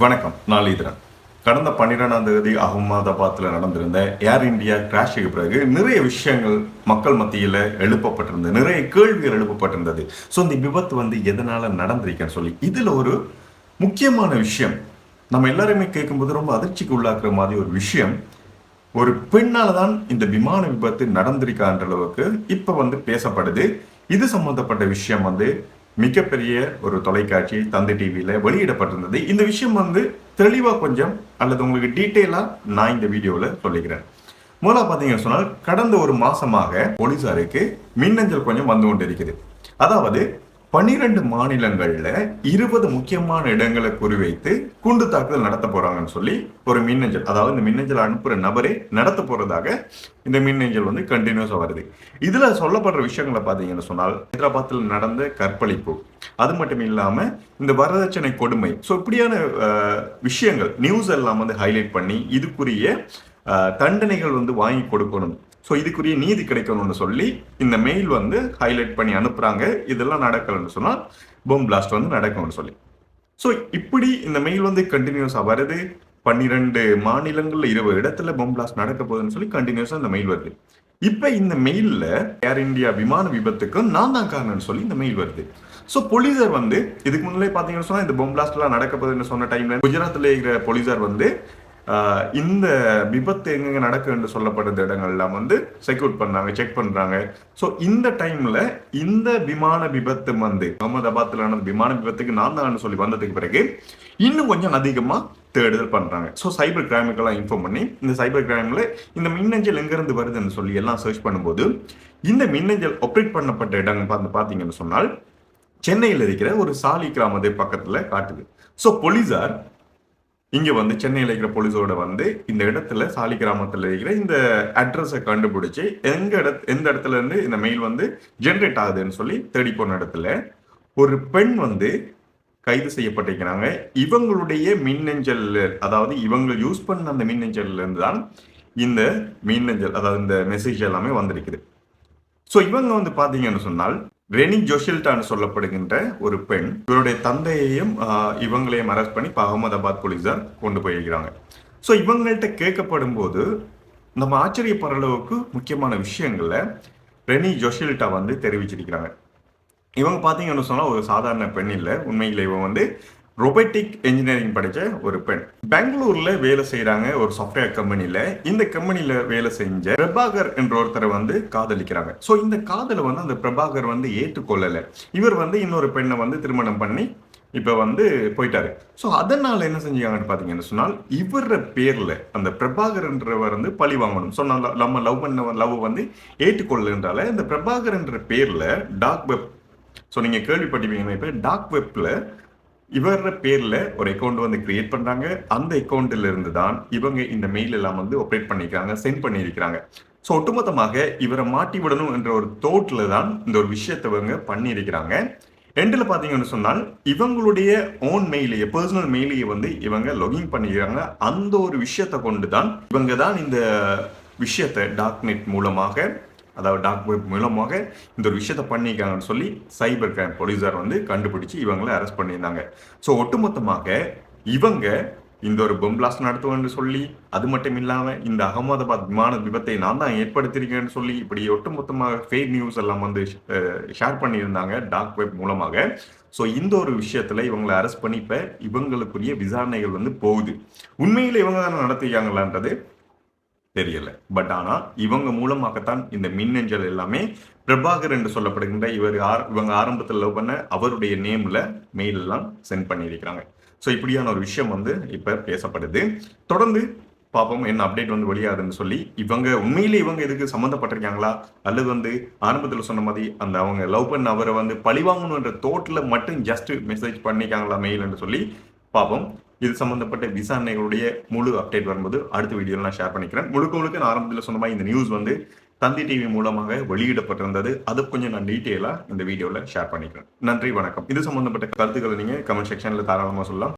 வணக்கம். நாளிதழன் கடந்த 12ஆம் தேதி அகமதாபாத்தில் நடந்திருந்த ஏர் இந்தியா கிராஷுக்கு பிறகு நிறைய விஷயங்கள் மக்கள் மத்தியில் எழுப்பப்பட்டிருந்தது, நிறைய கேள்விகள் எழுப்பப்பட்டிருந்தது. ஸோ இந்த விபத்து எதனால நடந்திருக்குன்னு சொல்லி இதில் ஒரு முக்கியமான விஷயம் நம்ம எல்லாருமே கேட்கும்போது ரொம்ப அதிர்ச்சிக்கு உள்ளாக்குற மாதிரி ஒரு விஷயம், ஒரு பெண்ணால தான் இந்த விமான விபத்து நடந்திருக்கான்ற அளவுக்கு இப்ப பேசப்படுது. இது சம்பந்தப்பட்ட விஷயம் மிகப்பெரிய ஒரு தொலைக்காட்சி தந்தி டிவியில வெளியிடப்பட்டிருந்தது. இந்த விஷயம் தெளிவா கொஞ்சம் அல்லது உங்களுக்கு டீட்டெயிலா நான் இந்த வீடியோல சொல்லிக்கிறேன். முதல்ல பாத்தீங்கன்னு சொன்னால், கடந்த ஒரு மாசமாக போலீசாருக்கு மின்னஞ்சல் கொஞ்சம் வந்து கொண்டிருக்குது. அதாவது 12 மாநிலங்கள்ல 20 முக்கியமான இடங்களை குறிவைத்து குண்டு தாக்குதல் நடத்த போறாங்கன்னு சொல்லி ஒரு மின்னஞ்சல், அதாவது இந்த மின்னஞ்சல் அனுப்புற நபரே நடத்த போறதாக இந்த மின்னஞ்சல் கண்டினியூஸா வருது. இதுல சொல்லப்படுற விஷயங்களை பாத்தீங்கன்னு சொன்னால், ஹைதராபாத்தில் நடந்த கற்பழிப்பு, அது மட்டும் இல்லாம இந்த வரதட்சணை கொடுமை, ஸோ இப்படியான விஷயங்கள் நியூஸ் எல்லாம் ஹைலைட் பண்ணி இதுக்குரிய தண்டனைகள் வாங்கி கொடுக்கணும், ஸோ இதுக்குரிய நீதி கிடைக்கணும்னு சொல்லி இந்த மெயில் ஹைலைட் பண்ணி அனுப்புறாங்க. இதெல்லாம் நடக்கலன்னு சொன்னால் பாம் பிளாஸ்ட் நடக்கும்னு சொல்லி. ஸோ இப்படி இந்த மெயில் கண்டினியூஸா வருது. 12 மாநிலங்கள்ல 20 இடத்துல பாம் பிளாஸ்ட் நடக்க போகுதுன்னு சொல்லி கண்டினியூஸா இந்த மெயில் வருது. இப்ப இந்த மெயில்ல ஏர் இந்தியா விமான விபத்துக்கு நான் தான் காரணம்னு சொல்லி இந்த மெயில் வருது. ஸோ போலீசார் இதுக்கு முன்னாலே பாத்தீங்கன்னு சொன்னா இந்த பாம் பிளாஸ்ட் எல்லாம் நடக்க போகுதுன்னு சொன்ன டைம்ல குஜராத்ல இருக்கிற போலீசார் இந்த விபத்து எங்க நடக்கு என்று சொல்லப்படுற இடங்கள்லாம் செக்யூர் பண்றாங்க, செக் பண்றாங்க. ஸோ இந்த டைம்ல இந்த விமான விபத்து அகமதாபாத்ல நடந்த விமான விபத்துக்கு நான் தான் சொல்லி வந்ததுக்கு பிறகு இன்னும் கொஞ்சம் அதிகமா தேடுதல் பண்றாங்க. ஸோ சைபர் கிரைமுக்கெல்லாம் இன்ஃபார்ம் பண்ணி இந்த சைபர் கிரைம்ல இந்த மின்னஞ்சல் எங்க இருந்து வருதுன்னு சொல்லி எல்லாம் சர்ச் பண்ணும்போது இந்த மின்னஞ்சல் ஆப்ரேட் பண்ணப்பட்ட இடம் பாத்தீங்கன்னு சொன்னால் சென்னையில் இருக்கிற ஒரு சாலி கிராமத்தை பக்கத்துல காட்டுது. ஸோ போலீசார் இங்க சென்னையில் இருக்கிற போலீஸோட இந்த இடத்துல சாலி கிராமத்தில் இருக்கிற இந்த அட்ரஸை கண்டுபிடிச்சு எந்த இடத்துல இருந்து இந்த மெயில் ஜென்ரேட் ஆகுதுன்னு சொல்லி தேடி போன இடத்துல ஒரு பெண் கைது செய்யப்பட்டிருக்கிறாங்க. இவங்களுடைய மின்னஞ்சல், அதாவது இவங்க யூஸ் பண்ண அந்த மின்னஞ்சல்ல இருந்து தான் இந்த மின்னஞ்சல், அதாவது இந்த மெசேஜ் எல்லாமே வந்திருக்குது. ஸோ இவங்க பாத்தீங்கன்னு சொன்னால் ரெனி ஜோஷில்டான்னு சொல்லப்படுகின்ற ஒரு பெண், இவருடைய தந்தையையும் இவங்களையும் அரெஸ்ட் பண்ணி அகமதாபாத் போலீசார் கொண்டு போயிருக்கிறாங்க. ஸோ இவங்கள்ட்ட கேட்கப்படும் போது நம்ம ஆச்சரியப்படுற அளவுக்கு முக்கியமான விஷயங்களை ரெனி ஜோஷில்டா தெரிவிச்சிருக்கிறாங்க. இவங்க பாத்தீங்கன்னு சொன்னா ஒரு சாதாரண பெண் இல்லை, உண்மையில இவங்க ரொபோட்டிக் இன்ஜினியரிங் படிச்ச ஒரு பெண். பெங்களூர்ல வேலை செய்யறாங்க ஒரு சாஃப்ட்வேர் கம்பெனில. இந்த கம்பெனில வேலை செஞ்ச பிரபாகர் என்ற ஒருத்தரை காதலிக்கிறாங்க. ஸோ இந்த காதலை அந்த பிரபாகர் ஏற்றுக்கொள்ளல. இவர் இன்னொரு பெண்ணை திருமணம் பண்ணி இப்ப போயிட்டாரு. ஸோ அதனால என்ன செஞ்சாங்கன்னு பாத்தீங்கன்னு சொன்னால், இவர பேர்ல அந்த பிரபாகர் என்றவர் பழி வாங்கணும். ஸோ நம்ம லவ் பண்ண லவ் ஏற்றுக்கொள்ளன்றால இந்த பிரபாகர் என்ற பேர்ல டார்க் வெப், ஸோ நீங்க கேள்விப்பட்டிருப்பீங்க, இப்ப டார்க் வெப்ல இவர பேர்ல ஒரு அக்கௌண்ட் கிரியேட் பண்றாங்க. அந்த அக்கௌண்ட்ல இருந்து தான் இவங்க இந்த மெயில் எல்லாம் ஆப்ரேட் பண்ணிருக்காங்க, சென்ட் பண்ணியிருக்கிறாங்க. ஸோ ஒட்டுமொத்தமாக இவரை மாட்டி விடணும் என்ற ஒரு தோட்ல தான் இந்த ஒரு விஷயத்தை இவங்க பண்ணியிருக்கிறாங்க. எண்டில் பாத்தீங்கன்னு சொன்னால் இவங்களுடைய ஓன் மெயிலையே, பர்சனல் மெயிலையே இவங்க லாகின் பண்ணிக்கிறாங்க. அந்த ஒரு விஷயத்தை கொண்டு தான் இவங்க தான் இந்த விஷயத்தை டார்க் நெட் மூலமாக, அதாவது டார்க் வெப் மூலமாக இந்த ஒரு விஷயத்த பண்ணியிருக்காங்கன்னு சொல்லி சைபர் கிரைம் போலீசார் கண்டுபிடிச்சு இவங்களை அரெஸ்ட் பண்ணியிருந்தாங்க. ஸோ ஒட்டுமொத்தமாக இவங்க இந்த ஒரு பாம் பிளாஸ்ட் நடத்துவேன்னு சொல்லி, அது மட்டும் இல்லாம இந்த அகமதாபாத் விமான விபத்தை நான் தான் ஏற்படுத்தியிருக்கேன்னு சொல்லி இப்படி ஒட்டுமொத்தமாக ஃபேக் நியூஸ் எல்லாம் ஷேர் பண்ணியிருந்தாங்க டார்க் வெப் மூலமாக. ஸோ இந்த ஒரு விஷயத்துல இவங்களை அரெஸ்ட் பண்ணி இப்ப இவங்களுக்குரிய விசாரணைகள் போகுது. உண்மையில இவங்க தானே நடத்திருக்காங்களான்றது தெரியல. பட் ஆனா இவங்க மூலமாகத்தான் இந்த மின்னஞ்சல் எல்லாமே பிரபாகர் என்று சொல்லப்படுகின்ற இவங்க ஆரம்பத்தில் லவ் பண்ண அவருடைய நேம்ல மெயில் எல்லாம் சென்ட் பண்ணியிருக்கிறாங்க. ஸோ இப்படியான ஒரு விஷயம் இப்ப பேசப்படுது. தொடர்ந்து பாப்போம் என்ன அப்டேட் வெளியாகுதுன்னு சொல்லி. இவங்க உண்மையிலே இவங்க இதுக்கு சம்மந்தப்பட்டிருக்காங்களா, அல்லது ஆரம்பத்தில் சொன்ன மாதிரி அந்த அவங்க லவ் பண்ண அவரை பழிவாங்கணுன்ற தோட்டில் மட்டும் ஜஸ்ட் மெசேஜ் பண்ணிக்காங்களா மெயில் என்று சொல்லி பாப்போம். இது சம்பந்தப்பட்ட விசாரணைகளுடைய முழு அப்டேட் வரும்போது அடுத்த வீடியோவில் நான் ஷேர் பண்ணிக்கிறேன். முழுக்க நான் ஆரம்பத்தில் சொன்ன மாதிரி இந்த நியூஸ் தந்தி டிவி மூலமாக வெளியிடப்பட்டிருந்தது. அதை கொஞ்சம் நான் டீட்டெயிலா இந்த வீடியோவில் ஷேர் பண்ணிக்கிறேன். நன்றி, வணக்கம். இது சம்பந்தப்பட்ட கருத்துக்களை நீங்க கமெண்ட் செக்ஷன்ல தாராளமாக சொல்லலாம்.